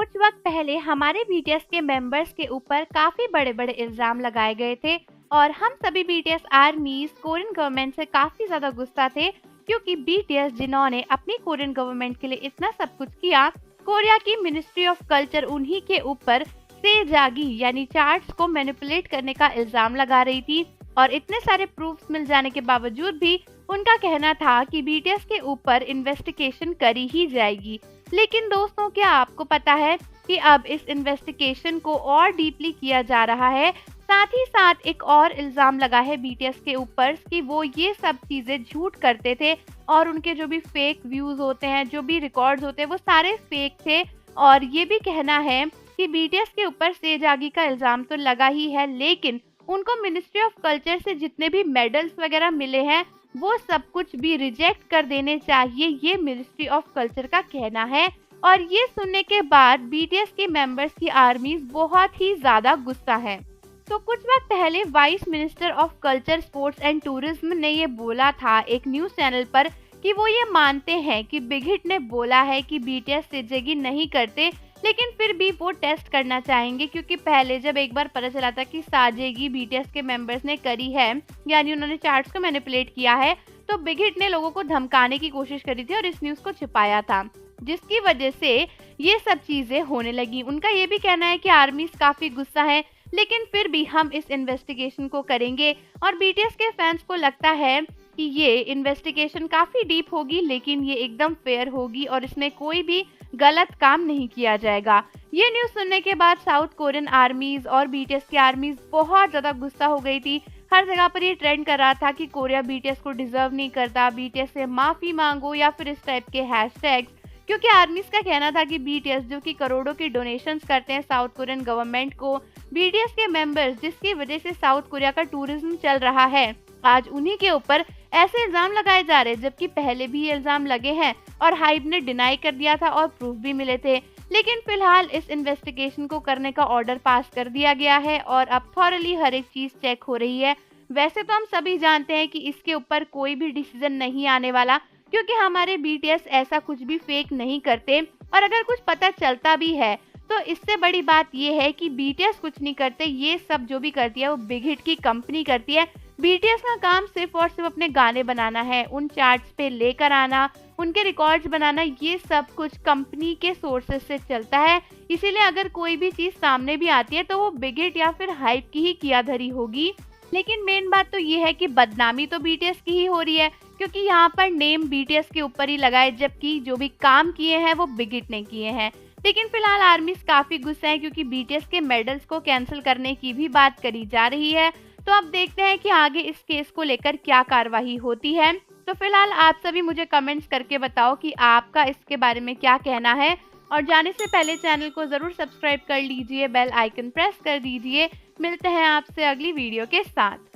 कुछ वक्त पहले हमारे बीटीएस के मेंबर्स के ऊपर काफी बड़े बड़े इल्जाम लगाए गए थे और हम सभी बीटीएस आर्मीज कोरियन गवर्नमेंट से काफी ज्यादा गुस्सा थे क्योंकि बीटीएस जिन्होंने अपनी कोरियन गवर्नमेंट के लिए इतना सब कुछ किया, कोरिया की मिनिस्ट्री ऑफ कल्चर उन्हीं के ऊपर सेजागी यानी चार्ट्स को मैनिपुलेट करने का इल्जाम लगा रही थी और इतने सारे प्रूफ्स मिल जाने के बावजूद भी उनका कहना था कि बीटीएस के ऊपर इन्वेस्टिगेशन करी ही जाएगी। लेकिन दोस्तों, क्या आपको पता है कि अब इस इन्वेस्टिगेशन को और डीपली किया जा रहा है। साथ ही साथ एक और इल्जाम लगा है बीटीएस के ऊपर कि वो ये सब चीजें झूठ करते थे और उनके जो भी फेक व्यूज होते हैं, जो भी रिकॉर्ड्स होते हैं, वो सारे फेक थे। और ये भी कहना है कि बीटीएस के ऊपर सेजागी का इल्जाम तो लगा ही है, लेकिन उनको मिनिस्ट्री ऑफ कल्चर से जितने भी मेडल्स वगैरह मिले हैं वो सब कुछ भी रिजेक्ट कर देने चाहिए, ये मिनिस्ट्री ऑफ कल्चर का कहना है। और ये सुनने के बाद बीटीएस के मेंबर्स की आर्मीज बहुत ही ज्यादा गुस्सा है। तो कुछ वक्त पहले vice minister of culture, sports and tourism ने ये बोला था एक न्यूज चैनल पर कि वो ये मानते हैं कि बिग हिट ने बोला है कि बीटीएस सेजेगी नहीं करते, लेकिन फिर भी वो टेस्ट करना चाहेंगे क्योंकि पहले जब एक बार पता चला था कि साजेगी बीटीएस के मेंबर्स ने करी है, यानी उन्होंने चार्ट्स को मैनिपुलेट किया है, तो बिग हिट ने लोगों को धमकाने की कोशिश करी थी और इस न्यूज को छिपाया था, जिसकी वजह से ये सब चीजें होने लगी। उनका ये भी कहना है कि आर्मीज काफी गुस्सा है, लेकिन फिर भी हम इस इन्वेस्टिगेशन को करेंगे। और बीटीएस के फैंस को लगता है कि ये इन्वेस्टिगेशन काफी डीप होगी, लेकिन ये एकदम फेयर होगी और इसमें कोई भी गलत काम नहीं किया जाएगा। ये न्यूज सुनने के बाद साउथ कोरियन आर्मीज और बीटीएस की आर्मीज बहुत ज्यादा गुस्सा हो गई थी। हर जगह पर ये ट्रेंड कर रहा था कि कोरिया बीटीएस को डिजर्व नहीं करता, बीटीएस से माफी मांगो या फिर इस टाइप के हैशटैग्स, क्योंकि आर्मीज का कहना था कि बीटीएस जो कि करोड़ों की डोनेशंस करते हैं साउथ कोरियन गवर्नमेंट को, बीटीएस के मेंबर्स जिसकी वजह से साउथ कोरिया का टूरिज्म चल रहा है, आज उन्हीं के ऊपर ऐसे इल्जाम लगाए जा रहे हैं, जबकि पहले भी ये इल्जाम लगे हैं और हाइब ने डिनाई कर दिया था और प्रूफ भी मिले थे। लेकिन फिलहाल इस इन्वेस्टिगेशन को करने का ऑर्डर पास कर दिया गया है और अब थॉरली हर एक चीज चेक हो रही है। वैसे तो हम सभी जानते हैं कि इसके ऊपर कोई भी डिसीजन नहीं आने वाला, क्योंकि हमारे बीटीएस ऐसा कुछ भी फेक नहीं करते, और अगर कुछ पता चलता भी है तो इससे बड़ी बात ये है कि बीटीएस कुछ नहीं करते, ये सब जो भी करती है वो बिग हिट की कंपनी करती है। बीटीएस का काम सिर्फ और सिर्फ अपने गाने बनाना है, उन चार्ट्स पे लेकर आना, उनके रिकॉर्ड्स बनाना, ये सब कुछ कंपनी के सोर्सेस से चलता है। इसीलिए अगर कोई भी चीज सामने भी आती है तो वो बिग हिट या फिर हाइप की ही किया धरी होगी। लेकिन मेन बात तो ये है कि बदनामी तो बीटीएस की ही हो रही है, क्योंकि यहाँ पर नेम बीटीएस के ऊपर ही लगा है, जबकि जो भी काम किए हैं वो बिग हिट ने किए हैं। लेकिन फिलहाल आर्मीज काफी गुस्सा है क्योंकि बीटीएस के मेडल्स को कैंसिल करने की भी बात करी जा रही है। तो अब देखते हैं कि आगे इस केस को लेकर क्या कार्रवाई होती है। तो फिलहाल आप सभी मुझे कमेंट्स करके बताओ कि आपका इसके बारे में क्या कहना है, और जाने से पहले चैनल को जरूर सब्सक्राइब कर लीजिए, बेल आइकन प्रेस कर दीजिए। मिलते हैं आपसे अगली वीडियो के साथ।